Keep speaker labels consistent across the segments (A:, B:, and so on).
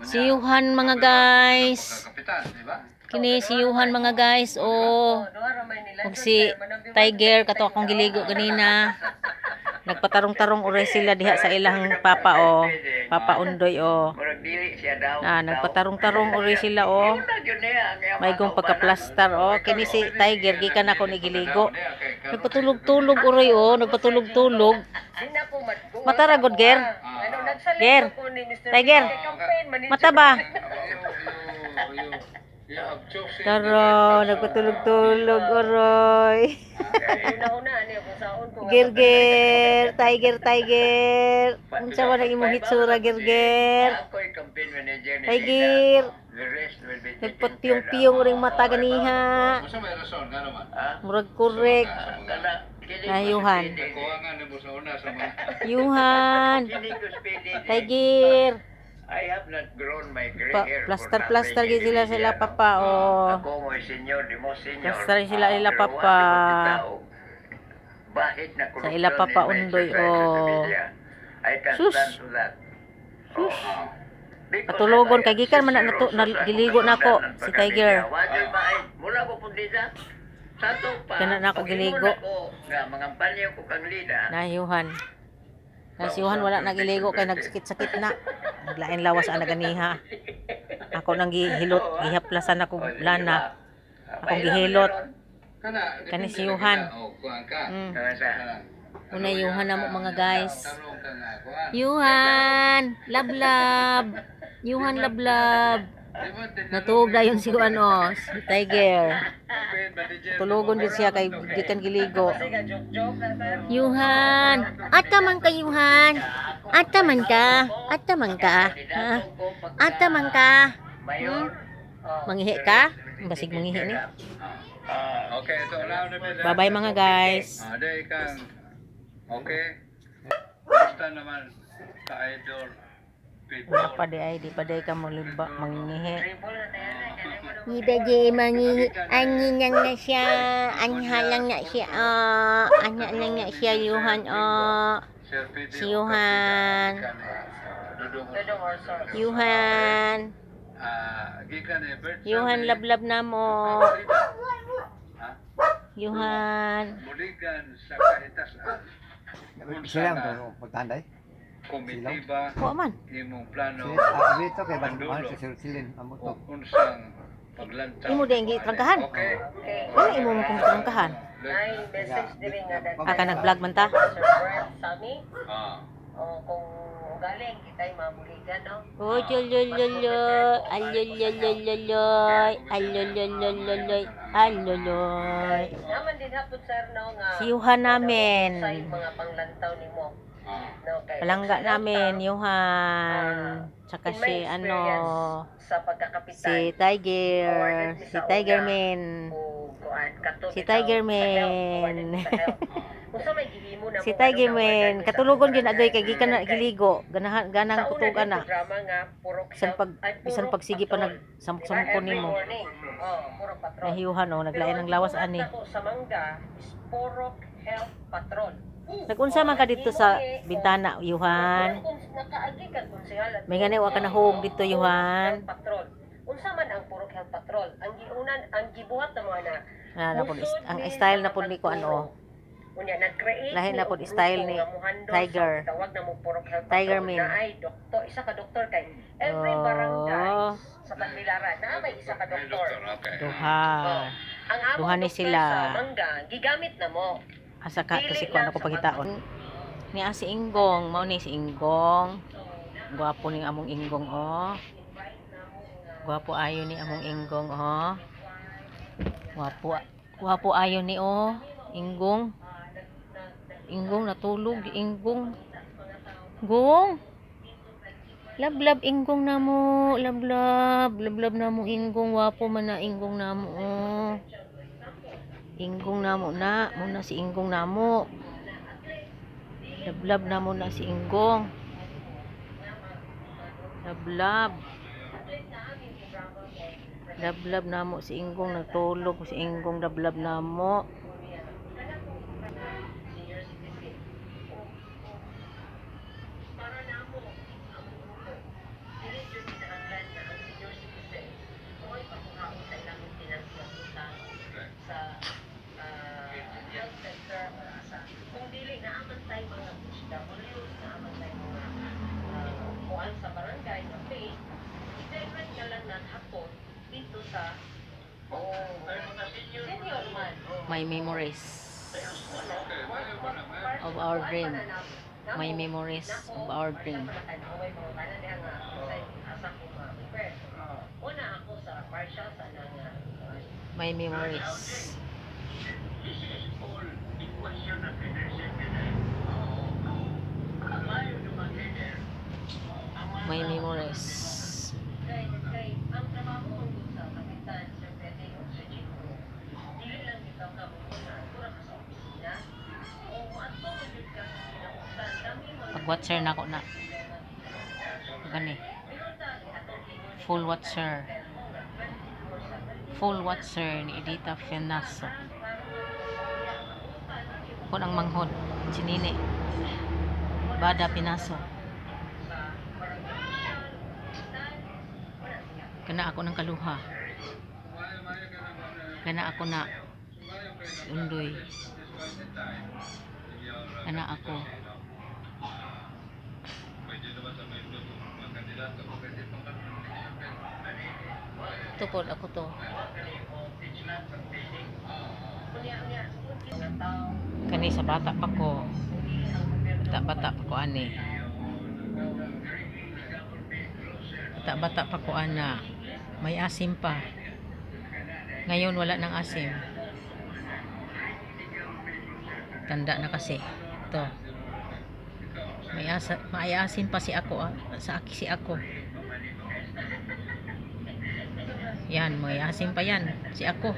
A: Siyuhan mga guys. Kini siyuhan mga guys. O si Tiger kato akong giligo ganina. Nagpatarong-tarong uri sila diha sa ilang papa o. Papa Undoy o. Nagpatarong-tarong uri sila o. May gong pagka-plaster o. Kini si Tiger gikan ako ni giligo. Nagpatulog-tulog uri o. Nagpatulog-tulog. Mataragod ger. Ger. Tiger. Mata ba? Taro, nagpatulog-tulog oroy. Ger. Tiger. Unsa man ang imong hitsura ger. Tiger. Nagpatiyong-tiyong ring mata ganiha. Murag korek. Yuhan. Tiger.
B: I have not grown my gray hair.
A: Plaster gid sila papa o.
B: Ako mo senior, di mo senior.
A: Plaster sila papa.
B: Bahit na
A: Sa ila papa Undoy o. Sus. Katulogon kay gikan man nagiligo nako si Tiger.
B: Mula ko pud dita. Sato pa.
A: Kana nako giligo.
B: Nga mangampalyo ko kang lida.
A: Nayuhan. Nasiyuhan wala nagiligo kay nagsakit-sakit na. Naglain lawas ang naganiha. Ako nang gihilot, gihaplasan ako lana. Akong gihilot. Kani siyuhan. Una yuhan na mo mga guys. Yuhan, lablab. Yuhan lablab. Natuog na yun si Tiger. Tulogon din siya kay gikan giligo. Yuhan, ataman ka Yuhan. Ataman ka. Mangihi ka? Basig mangihi ni.
B: Okay, so
A: Bye-bye mga guys.
B: Okay. Basta naman ka idol.
A: Di pa ka mangihi. Ida je mangihi. Angin lang na siya. Anhalang na siya. Anya lang na siya Yuhan. Yuhan lablab na mo. Yuhan.
B: Muligan sa kahitasan.
C: Silang to pagtanday.
B: Komitiba.
A: Wa man.
B: Imong plano.
C: Dito kay Banduan sa silin amo to.
B: Unsang paglantang.
A: Imo din gitrangkahan.
B: Okay.
A: Ano imo mo kung trangkahan?
D: Ay, message diri nga dagdag.
A: Aka nag-vlog man ta.
D: Sami. O kung galing kita'y mabuligan, no?
A: Oh, aloloy.
D: Naman din hapon, sir, no, nga
A: Siyuhan namin.
D: sa mga panglantaw ni mo. No,
A: Palangga namin, Yuhan. Tsaka
D: in my
A: si
D: experience sa pagkakapitan,
A: si Tiger Man. Si Tiger Man. Si Tiger Man, katulugon gyud adoy kay gikan na giligo, ganang kutugan na. Bisan pagsigi pa nagsamko nimo. Nahiyuhan o, naglain ng lawas ani.
D: Sa mangga, Sporok Health Patrol.
A: Nagunsa man ka dito sa bintana, Yuhan. May ngani wa ka nahug dito, Yuhan.
D: Unsa man ang Sporok Health Patrol? Ang giunan, ang gibuhat na mga
A: ang style na pud ni ko
D: unya nag-create
A: lahi na pud style ni Tiger.
D: Tawag na mo Sporok Health
A: Tiger
D: Patrol.
A: Man.
D: Na ay doktor, isa ka doktor kay every barangay sa Tagbilaran na may isa ka doktor.
A: Duha.
D: Ang among
A: Duha ni
D: doktor
A: sila.
D: sa mangga gigamit na mo.
A: Asa ka to si kuan ako pagitaon. Ni si Inggong, mao ni si Inggong. Gwapo ning among Inggong oh. Gwapo ayo ni among Inggong oh. Gwapo ayo ni oh. Inggong. Inggong natulog, Inggong. Gong. Lablab Inggong namo, lablab namo Inggong, wapo man na Inggong namo. Oh. Inggong namo na, muna si Inggong namo. Lablab namo na si Inggong. Lablab namo si Inggong, natulog si Inggong, lablab namo.
D: sa senior man.
A: My memories of our dream. My memories of our dream.
D: Una ako sa Marshall sa nga.
A: My memories. My memories.
D: Kay ang trabaho mo sa kapitan, siyempre tingin sa chico. Dili lang ikaw ka muna, pura ka sa opisina. O ato mo yun ka sa kinakutan, dami mo
A: Pag-watcher na ako na. Gani. Full watcher. Full watcher ni Edita Fenaso. Ako ang manghod. Sinini. Bada Pinaso. Kana ako ng kaluha. Kana ako na undoy. Kana ako. Ito po, ako to. Kani sa bata pa ko. Bata pa ko ani. Bata pa ko ana. May asim pa. Ngayon wala nang asim. Tanda na kasi. Ito. May asim pa si ako. Sa aki si ako. Yan, may asim pa yan. Si ako.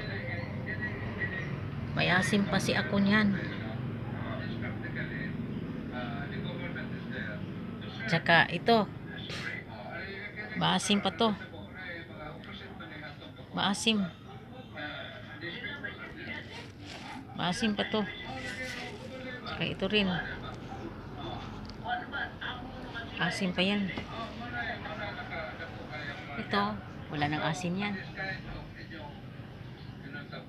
A: May asim pa si ako niyan. Tsaka ito. Maasim pa to. Maasim. Maasim pa to. Tsaka ito rin. Asim pa yan. Ito. Wala nang asim yan.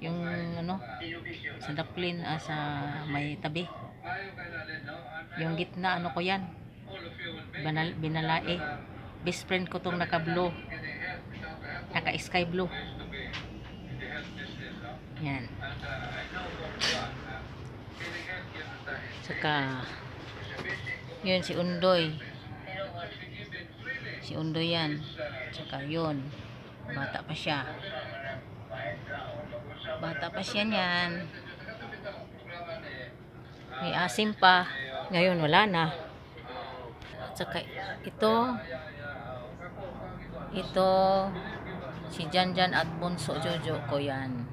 A: Yung ano, sa daplin, sa may tabi. Yung gitna, ano ko yan. Binalae. Best friend ko tong naka-blue. Naka-sky blue. Yan. Saka, yun si Undoy. Si Undoy yan. Saka yun. Bata pa siya. Bata pa siya niyan. May asim pa. Ngayon wala na. At saka ito si Janjan at Bunso Jojo ko yan.